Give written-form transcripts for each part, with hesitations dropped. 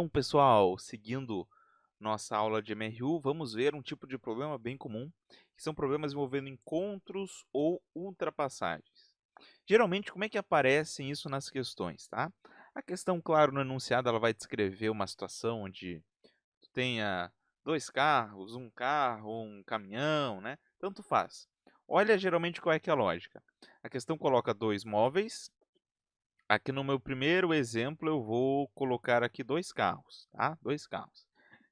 Então, pessoal, seguindo nossa aula de MRU, vamos ver um tipo de problema bem comum, que são problemas envolvendo encontros ou ultrapassagens. Geralmente, como é que aparecem isso nas questões, tá? A questão, claro, no enunciado, ela vai descrever uma situação onde tu tenha dois carros, um carro, um caminhão, né? Tanto faz. Olha geralmente qual é que é a lógica. A questão coloca dois móveis. Aqui no meu primeiro exemplo, eu vou colocar aqui 2 carros, tá? 2 carros.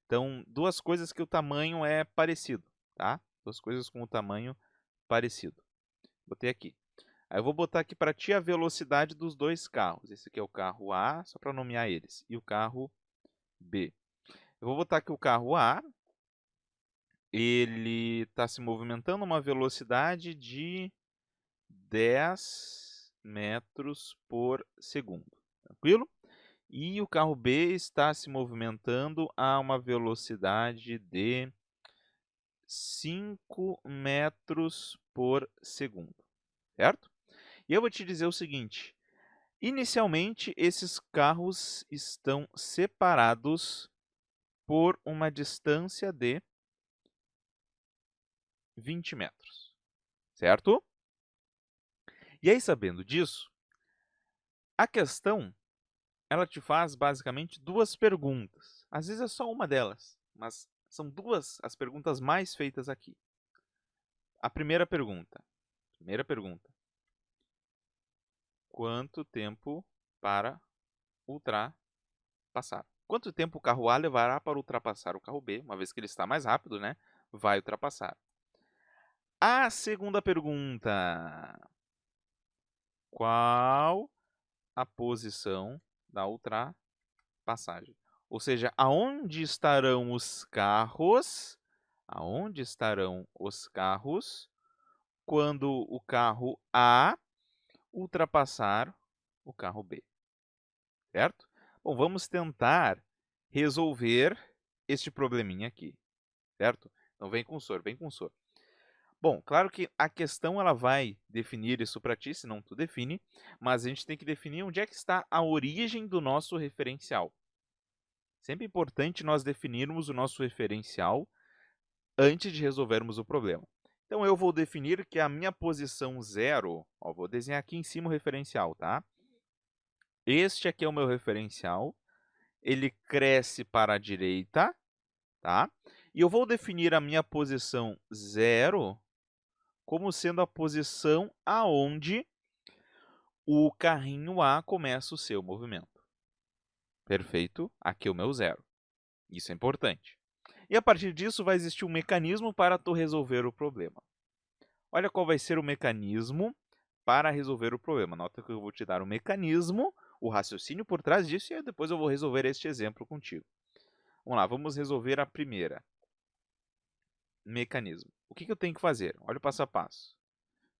Então, 2 coisas que o tamanho é parecido, tá? 2 coisas com o tamanho parecido. Botei aqui. Aí eu vou botar aqui para ti a velocidade dos 2 carros. Esse aqui é o carro A, só para nomear eles, e o carro B. Eu vou botar aqui o carro A, ele está se movimentando a uma velocidade de 10 metros por segundo. Tranquilo? E o carro B está se movimentando a uma velocidade de 5 metros por segundo, certo? E eu vou te dizer o seguinte: inicialmente, esses carros estão separados por uma distância de 20 metros, certo? E aí, sabendo disso, a questão ela te faz basicamente duas perguntas. Às vezes é só uma delas, mas são duas as perguntas mais feitas aqui. A primeira pergunta, quanto tempo para ultrapassar? Quanto tempo o carro A levará para ultrapassar o carro B? Uma vez que ele está mais rápido, né? Vai ultrapassar. A segunda pergunta, qual a posição da ultrapassagem? Ou seja, aonde estarão os carros? Aonde estarão os carros quando o carro A ultrapassar o carro B, certo? Bom, vamos tentar resolver este probleminha aqui, certo? Então vem com o soro, vem com o soro. Bom, claro que a questão ela vai definir isso para ti, senão tu define, mas a gente tem que definir onde é que está a origem do nosso referencial. Sempre é importante nós definirmos o nosso referencial antes de resolvermos o problema. Então eu vou definir que a minha posição zero, ó, vou desenhar aqui em cima o referencial, tá? Este aqui é o meu referencial, ele cresce para a direita, tá? E eu vou definir a minha posição zero como sendo a posição aonde o carrinho A começa o seu movimento. Perfeito? Aqui é o meu zero. Isso é importante. E a partir disso vai existir um mecanismo para tu resolver o problema. Olha qual vai ser o mecanismo para resolver o problema. Nota que eu vou te dar o mecanismo, o raciocínio por trás disso, e aí depois eu vou resolver este exemplo contigo. Vamos lá, vamos resolver a primeira. Mecanismo. O que eu tenho que fazer? Olha o passo a passo.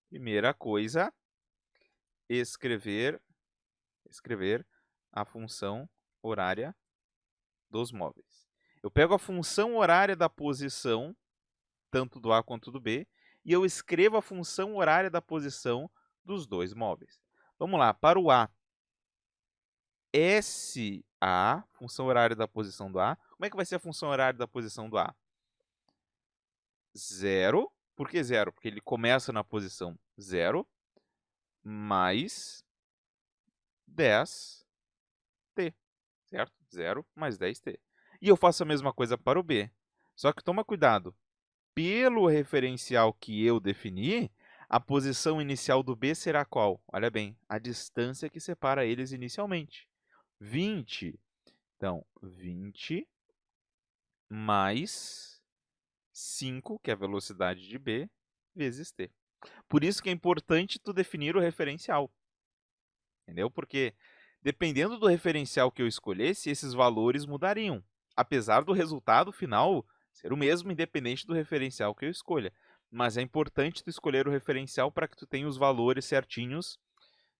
Primeira coisa, escrever a função horária dos móveis. Eu pego a função horária da posição, tanto do A quanto do B, e eu escrevo a função horária da posição dos dois móveis. Vamos lá, para o A, SA, função horária da posição do A. Como é que vai ser a função horária da posição do A? Zero. Por que zero? Porque ele começa na posição zero, mais 10t, certo? Zero mais 10t. E eu faço a mesma coisa para o B. Só que toma cuidado. Pelo referencial que eu defini, a posição inicial do B será qual? Olha bem, a distância que separa eles inicialmente. 20. Então, 20 mais 5, que é a velocidade de B, vezes t. Por isso que é importante tu definir o referencial. Entendeu? Porque dependendo do referencial que eu escolhesse, esses valores mudariam. Apesar do resultado final ser o mesmo, independente do referencial que eu escolha. Mas é importante tu escolher o referencial para que tu tenha os valores certinhos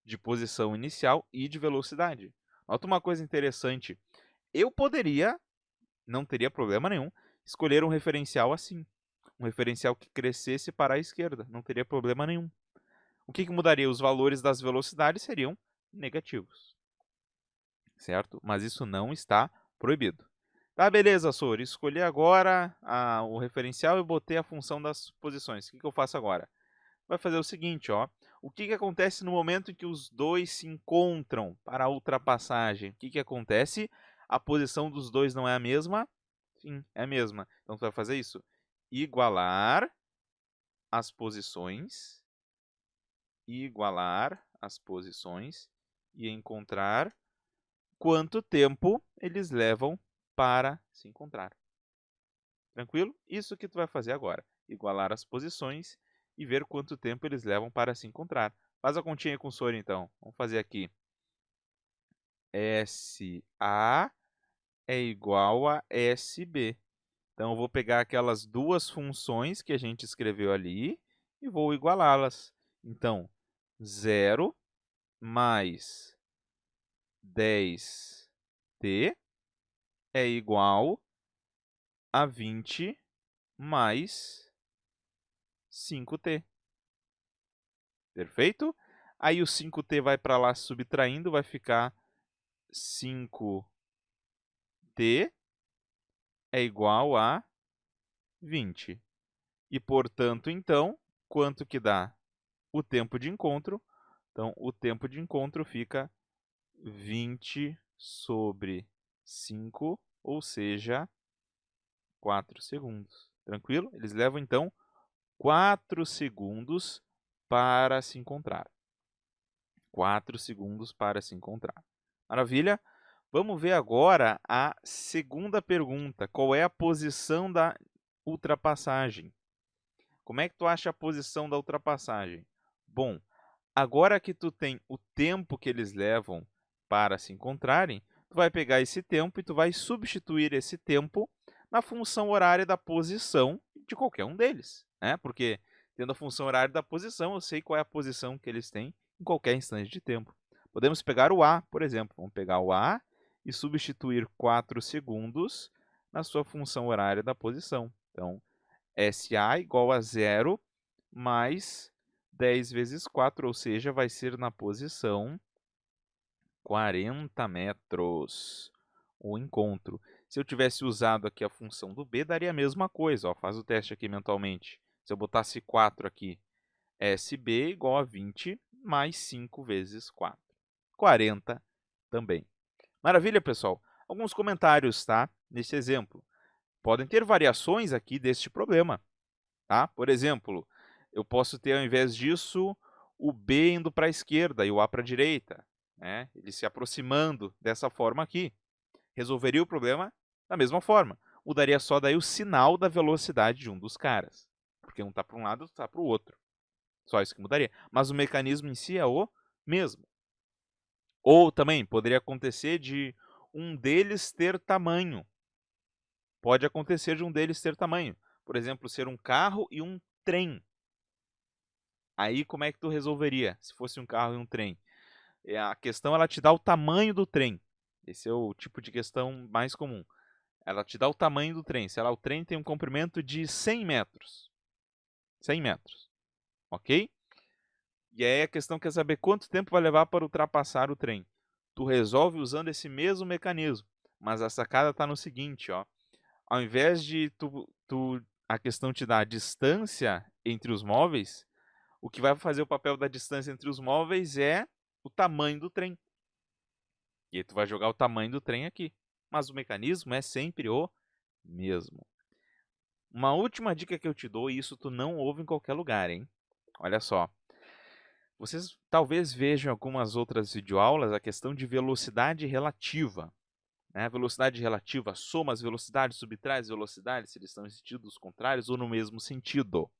de posição inicial e de velocidade. Nota uma coisa interessante. Eu poderia, não teria problema nenhum, escolher um referencial assim. Um referencial que crescesse para a esquerda. Não teria problema nenhum. O que mudaria? Os valores das velocidades seriam negativos, certo? Mas isso não está proibido. Tá, beleza, Sori, escolhi agora o referencial e botei a função das posições. O que eu faço agora? Vai fazer o seguinte, ó. O que acontece no momento em que os dois se encontram para a ultrapassagem? O que acontece? A posição dos dois não é a mesma? Sim, é a mesma. Então, tu vai fazer isso. Igualar as posições e encontrar quanto tempo eles levam para se encontrar. Tranquilo? Isso que tu vai fazer agora. Igualar as posições e ver quanto tempo eles levam para se encontrar. Faz a continha com o Sori, então. Vamos fazer aqui. SA é igual a SB. Então, eu vou pegar aquelas duas funções que a gente escreveu ali e vou igualá-las. Então, 0 mais 10t é igual a 20 mais 5t. Perfeito? Aí o 5t vai para lá subtraindo, vai ficar 5t é igual a 20. E, portanto, então, quanto que dá o tempo de encontro? Então, o tempo de encontro fica 20 sobre 5, ou seja, 4 segundos. Tranquilo? Eles levam, então, 4 segundos para se encontrar. 4 segundos para se encontrar. Maravilha? Vamos ver agora a segunda pergunta. Qual é a posição da ultrapassagem? Como é que tu acha a posição da ultrapassagem? Bom, agora que tu tem o tempo que eles levam para se encontrarem, tu vai pegar esse tempo e tu vai substituir esse tempo na função horária da posição de qualquer um deles, né? Porque tendo a função horária da posição, eu sei qual é a posição que eles têm em qualquer instante de tempo. Podemos pegar o A, por exemplo. Vamos pegar o A e substituir 4 segundos na sua função horária da posição. Então, SA igual a 0 mais 10 vezes 4, ou seja, vai ser na posição 40 metros o encontro. Se eu tivesse usado aqui a função do B, daria a mesma coisa. Ó, faz o teste aqui mentalmente. Se eu botasse 4 aqui, SB igual a 20 mais 5 vezes 4. 40 também. Maravilha, pessoal? Alguns comentários, tá? Nesse exemplo. Podem ter variações aqui deste problema. Tá? Por exemplo, eu posso ter, ao invés disso, o B indo para a esquerda e o A para a direita, né? Ele se aproximando dessa forma aqui. Resolveria o problema da mesma forma. Mudaria só daí o sinal da velocidade de um dos caras. Porque um está para um lado, outro está para o outro. Só isso que mudaria. Mas o mecanismo em si é o mesmo. Ou também poderia acontecer de um deles ter tamanho. Pode acontecer de um deles ter tamanho. Por exemplo, ser um carro e um trem. Aí, como é que tu resolveria se fosse um carro e um trem? A questão, ela te dá o tamanho do trem. Esse é o tipo de questão mais comum. Ela te dá o tamanho do trem. Sei lá, o trem tem um comprimento de 100 metros. 100 metros. Ok? E aí a questão quer saber quanto tempo vai levar para ultrapassar o trem. Tu resolve usando esse mesmo mecanismo. Mas a sacada está no seguinte, ó. Ao invés de a questão te dar a distância entre os móveis, o que vai fazer o papel da distância entre os móveis é o tamanho do trem. E aí tu vai jogar o tamanho do trem aqui. Mas o mecanismo é sempre o mesmo. Uma última dica que eu te dou, e isso tu não ouve em qualquer lugar, hein? Olha só. Vocês talvez vejam algumas outras videoaulas a questão de velocidade relativa. Né? Velocidade relativa soma as velocidades, subtrai as velocidades, se eles estão em sentidos contrários ou no mesmo sentido.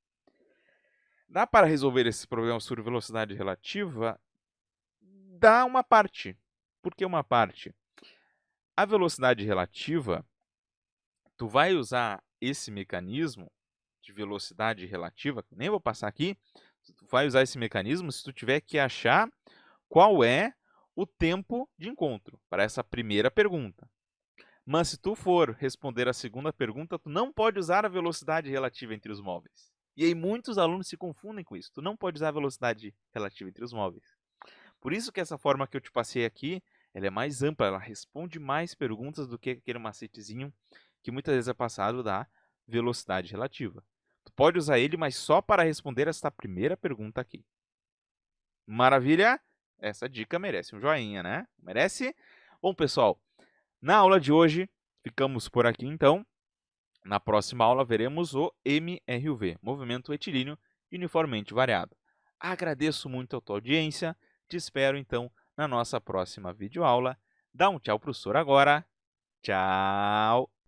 Dá para resolver esse problema sobre velocidade relativa? Dá uma parte. Por que uma parte? A velocidade relativa, tu vai usar esse mecanismo de velocidade relativa, que nem vou passar aqui, tu vai usar esse mecanismo se tu tiver que achar qual é o tempo de encontro para essa primeira pergunta. Mas se tu for responder a segunda pergunta, tu não pode usar a velocidade relativa entre os móveis. E aí muitos alunos se confundem com isso. Tu não pode usar a velocidade relativa entre os móveis. Por isso que essa forma que eu te passei aqui ela é mais ampla, ela responde mais perguntas do que aquele macetezinho que muitas vezes é passado da velocidade relativa. Tu pode usar ele, mas só para responder esta primeira pergunta aqui. Maravilha? Essa dica merece um joinha, né? Merece? Bom, pessoal, na aula de hoje ficamos por aqui então. Na próxima aula veremos o MRUV, movimento retilíneo uniformemente variado. Agradeço muito a tua audiência, te espero então na nossa próxima videoaula. Dá um tchau, professor, agora. Tchau!